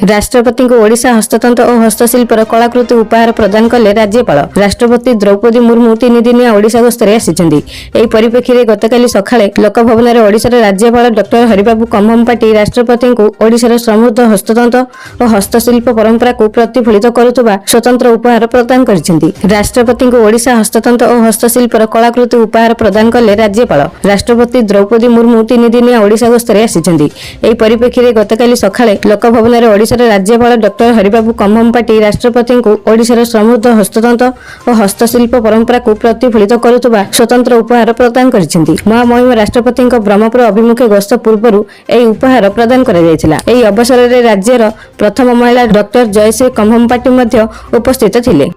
राष्ट्रपति को ओडिशा हस्ततंत्र और हस्तशिल्पर कलाकृति उपहार प्रदान कले राज्यपाल। राष्ट्रपति द्रौपदी मुर्मू 3 दिनिया ओडिशा गस्तरे आसिछन्ति। एही परिप्रेक्षी रे गतकाली सकाळे लोकभवन रे ओडिशार राज्यपाल डॉक्टर हरिबाबू कम्भमपाटी राष्ट्रपति को ओडिशार समृद्ध हस्ततंत्र और हस्तशिल्प परंपरा को प्रतिफलित करुवा स्वतंत्र उपहार प्रदान करिसेंति। राष्ट्रपति को ओडिशा हस्ततंत्र और हस्तशिल्पर कलाकृति उपहार प्रदान कले राज्यपाल। राष्ट्रपति द्रौपदी मुर्मू 3 दिनिया ओडिशा गस्तरे आसिछन्ति। एही परिप्रेक्षी रे गतकाली सकाळे लोकभवन रे ओडिशार राज्यपाल डॉक्टर हरिबाबू कम्भमपाटी राष्ट्रपति को ओडिशार समृद्ध हस्ततंत्र और हस्तशिल्प परंपरा को प्रतिफलित करुवा स्वतंत्र उपहार प्रदान करिसेंति। महामहिम राष्ट्रपति ब्रह्मपुर अभिमुखे गस्त पूर्व एही उपहार प्रदान करा जायतिला। एही अवसर रे राज्यर प्रथम महिला डॉक्टर जयश्री कम्भमपाटी मध्य उपस्थित थिले।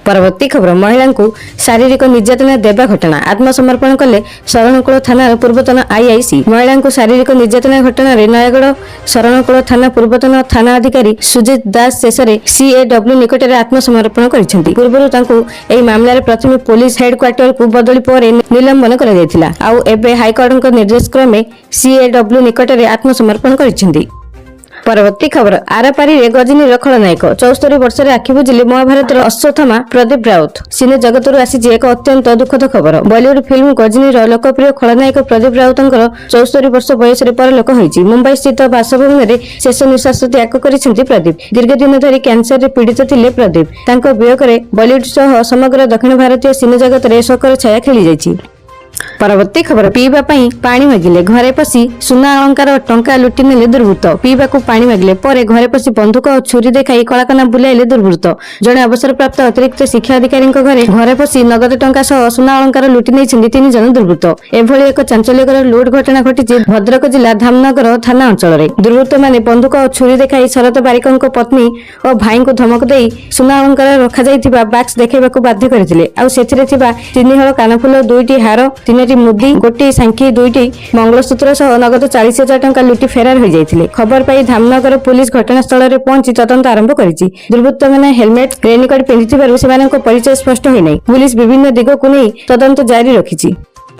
परवर्ती खबर महिला को शारीरिक निर्यातना देवा घटना आत्मसमर्पण कले शरणकुल थाना पूर्वतन आईआईसी। महिला को शारीरिक निर्यातना घटना रे नयगढ़ शरणकुल थाना पूर्वतन थाना अधिकारी सुजित दास शेषे सीएडब्ल्यू निकट में आत्मसमर्पण करिसेंति। पूर्व तांको एही मामला रे प्रथम पुलिस हेडक्वार्टर को बदली पर निलंबन करा जायतिला। आउ एबे हाईकोर्ट निर्देश क्रमे सीएडब्ल्यू निकट में आत्मसमर्पण करिसेंति। परवर्ती खबर आरपारी रे गजनी खलनायक 74 वर्ष आखि बुझिले महाभारत अश्वत्थामा प्रदीप राउत। सिने जगत आसी एक अत्यंत दुखद खबर। बॉलीवुड फिल्म गजनी लोकप्रिय खलनायक प्रदीप राउतंकर 74 वर्ष बयस परलोक होइछि। मुंबई स्थित बासभवन में शेष निश्वास त्याग करिसेंति प्रदीप। दीर्घ दिन धरी कैंसर रे पीड़ित थिले प्रदीप। तांको वियोग रे बॉलीवुड सह समग्र दक्षिण भारतीय सिने जगत रे शोकर छाया खेली जाइछि। परवर्ती खबर पीवा पानी मागिले घरे पसी सुना अलंकार और टंका लुटि नेले दुर्वृत्त। पीवा को पानी मागिले पर घरे पसी बंधुक और छुरी देखाई कलाकना बुलाइले दुर्वृत्त। जड़े अवसरप्राप्त अतिरिक्त शिक्षा अधिकारी घरे पसी नगद टंका सह सुना अलंकार लुटि नहीं 3 जन दुर्वृत्त। एभली एक चांचल्यकर लुट घटना घटी भद्रक जिला धामनगर थाना अंचल में। दुर्वृत्त माने बंधुक और छुरी देखाई शरत बारिकों पत्नी और भाई को धमक दे सुना अलंकार रखा जाइथिबा बाक्स देखाइबाकू बाध्य करथिले। आ सेथिरे थिबा 3 हଳ कानफुल 2टी हार 3टी मुदी गोटी सांखी 2टी मंगलसूत्र सह नगद 40,000 टंका लुटि फेरार हो जाइथिले। खबर पाई धामनगर पुलिस घटनास्थल में पहुंची तदंत आरंभ करिछि। दुर्वृत्त माने हेलमेट रेनकोट पिंधिथिबारु सेमानक परिचय स्पष्ट होई नै। पुलिस विभिन्न दिग को नै तदंत जारी रखिछि।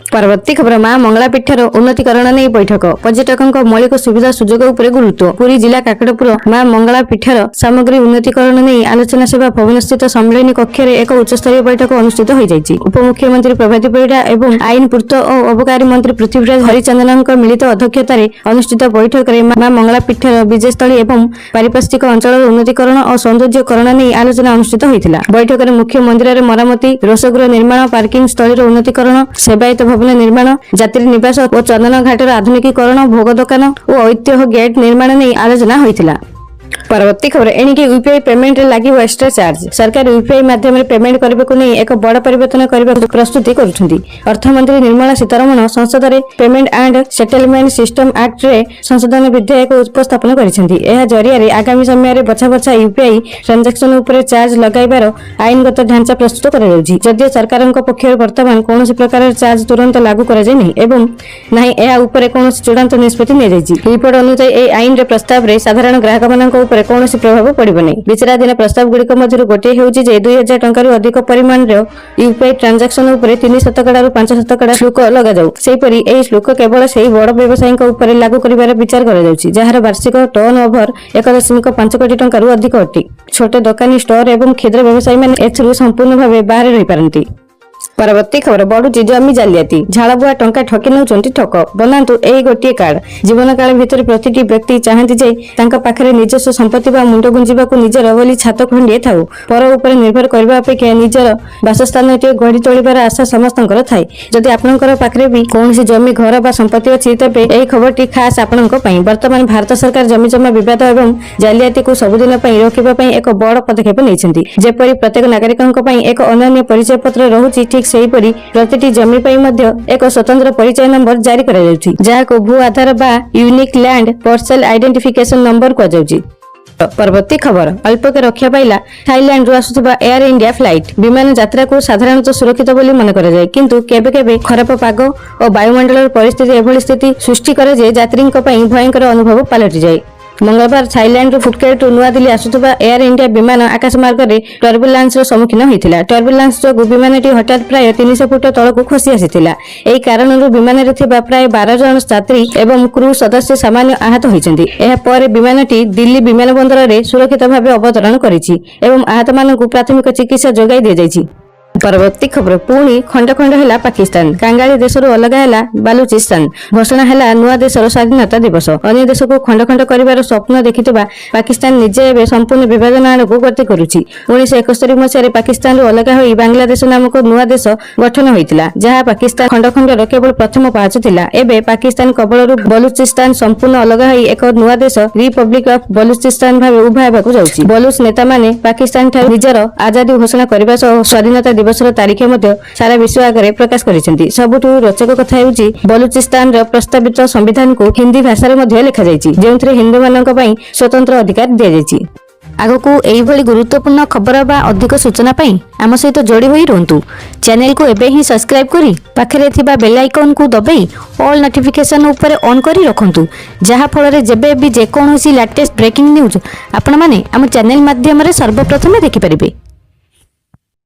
परवर्ती खबर मां मंगला पीठर उन्नतीकरण नहीं बैठक पर्यटकों मौलिक सुविधा सुजोग उपर गुरुत्व। पुरी जिला काकड़पुर मां मंगला पीठर सामग्री उन्नतीकरण नहीं आलोचना सभा भवन स्थित सम्मेलन कक्ष में एक उच्चस्तरीय बैठक अनुष्ठित हो जाइछि। उपमुख्यमंत्री प्रभाती परिडा एवं आईन पूर्त और अबकारी मंत्री पृथ्वीराज हरिचंदन मिलित अध्यक्षतार अनुष्ठित बैठक में मां मंगला पीठर विजयस्थली एवं पारिपार्श्विक अंचल उन्नतीकरण और सौंदर्यकरण नहीं आलोचना अनुष्ठित होता। बैठक में मुख्य मंदिर मरामती रोषगृह निर्माण पार्किंग स्थल उन्नतीकरण सेवायत भवन निर्माण यात्री निवास और चंदन घाटर आधुनिकीकरण भोग दुकान और ऐतिह्य गेट निर्माण नहीं आलोचना होइथिला। परवर्ती खबर एणिके यूपीआई पेमेंट लागिव एक्स्ट्रा चार्ज। सरकार यूपीआई माध्यम पेमेंट करबेको नै एक बड़ परिवर्तन करबा प्रस्तुति करूछन्ती। अर्थमंत्री निर्मला सीतारमण संसद रे payment and settlement system act रे संशोधन विधेयक उपस्थापन करिसेंती। एहा जरिया रे आगामी समय रे बछा बछा यूपीआई ट्रांजैक्शन ऊपर चार्ज लगाइबार आईनगत ढांचा प्रस्तुत करा जाउछि। जदि सरकारक पक्षर वर्तमान कोनोसी प्रकार चार्ज तुरंत लागू करा जाय नै एवं नाही एहा ऊपर कोनोसी चूड़ांत निष्पत्ति नै जायछि। रिपोर्ट अनुसार ए आईन रे प्रस्ताव रे साधारण ग्राहक मानक ऊपर कोनोसी प्रभाव पड़िबो नै। विचाराधीन प्रस्ताव गुड़िक मध्यरु गोटे हेउछि जे 2000 टंकारु अधिक परिमाण रे यूपीआई ट्रांजैक्शन ऊपर 3% रु 5% शुल्क लगा जाउ। सेहिपरि एही शुल्क केवल सेही बड़ व्यवसायीक ऊपर लागू करिबार विचार करा जाउछि जहार वार्षिक टर्न ओवर 1.5 कोटी टंकारु अधिक अटि। छोटे दुकानी स्टोर एवं क्षुद्र व्यवसायी माने एथरु संपूर्ण भावे बाहर रहि पारंती। परवर्ती खबर बढ़ुची जमी जालियाती झाड़बुआ टंका ठकी नौचंती ठक बनातु एही गोटे कार्ड। जीवन काल भितर प्रतिटी व्यक्ति चाहती जे तांका पाखरे निजस्व संपत्ति बा मुंड गुंजिबाकू निजर बोली छात खंडिए थाउ। पर ऊपर निर्भर करबा अपेक्षा निजर बासस्थान टे गढ़ी तोलिबार आशा समस्तंकर थाए। जदि आपनकर पाखरे भी कोनसी जमी घर बा संपत्ति अछि तबे एही खबरटी खास आपनक पई। वर्तमान भारत सरकार जमी जमा विवाद एवं जालियाती को सबुदिन पई रोकिबा पई एक बड़ पदक्षेप नेइछंती। जेपरि प्रत्येक नागरिकक पई एक अनन्य परिचय पत्र रहुची ठीक सेहीपरि प्रतिटी जमी पई मध्य एक स्वतंत्र परिचय नंबर जारी करा जाउछि जाहाको भू आधार बा unique land parcel identification number को जाउछि। परवर्ती खबर अल्प के रक्षा पाइला थाईलैंड रु आसुथबा एयर इंडिया फ्लाइट। विमान यात्रा को साधारणतः सुरक्षित बोली मन करा जाय किंतु केबे केबे खराब पाग और वायुमंडल परिस्थिति एभली स्थिति सृष्टि करे जे यात्रीक पई भयंकर अनुभव पलटि जाय। मंगलवार थाईलैंड फुटकेट नुआदिल्ली आसुवा एयर इंडिया विमान आकाशमार्ग में टर्बुलेंस सम्मुखीन होता। टर्बुलेंस जो विमानटी हठात प्राय 300 फुट तलक खसी आसाला। यही कारण विमान में प्राय 12 जन यात्री एवं क्रू सदस्य सामान्य आहत होती। यापर विमानटी दिल्ली विमानबंदर में सुरक्षित भाव अवतरण करिछि एवं आहत मानक प्राथमिक चिकित्सा जोगाई दी जाइछि। परवर्ती खबर पुणी खंड खंड है पाकिस्तान कांगाली देश अलग है बालुचिस्तान घोषणा है नुआ देशर स्वाधीनता दिवस। अन्य देश को खंड खंड कर स्वप्न देखिथिबा पाकिस्तान निजे एवं संपूर्ण विभाजन आड़ को गति करुछि। 1971 मसीह पाकिस्तान अलग हो बांग्लादेश नामक नुआ देश गठन होता जहाँ पाकिस्तान खंड खंडर केवल प्रथम पाहाच थिला। एबे पाकिस्तान कबल बलुचिस्तान संपूर्ण अलग हो एक नुआ देश रिपब्लिक ऑफ बलुचिस्तान भाव उभा हेबाकु जाउछि। बलुच नेता माने पाकिस्तान ठारू निजर आजादी घोषणा करबा सह स्वाधीनता दिवसर तारीख सारा विश्व आगे प्रकाश करिसेंती। सबुठु रोचक कथा हेउची बलुचिस्तान रो प्रस्तावित संविधान को हिंदी भाषा रे लिखा जायछि जेउथरे हिंदू मानक पई स्वतंत्र अधिकार दिया जायछि। आगकू एही भली गुरुत्वपूर्ण खबर बा अधिक सूचना पई आम सहित जोड़ी होई रहंतु। चैनल को एबे ही सब्सक्राइब करी पाखरे थिबा बेल आइकन को दबाई ऑल नोटिफिकेशन ऊपर ऑन करी रखंतु जहा फल रे जेबे भी जे कोनोसी लेटेस्ट ब्रेकिंग न्यूज आपण माने हम चैनल माध्यम रे सर्वप्रथम देखि परिबे।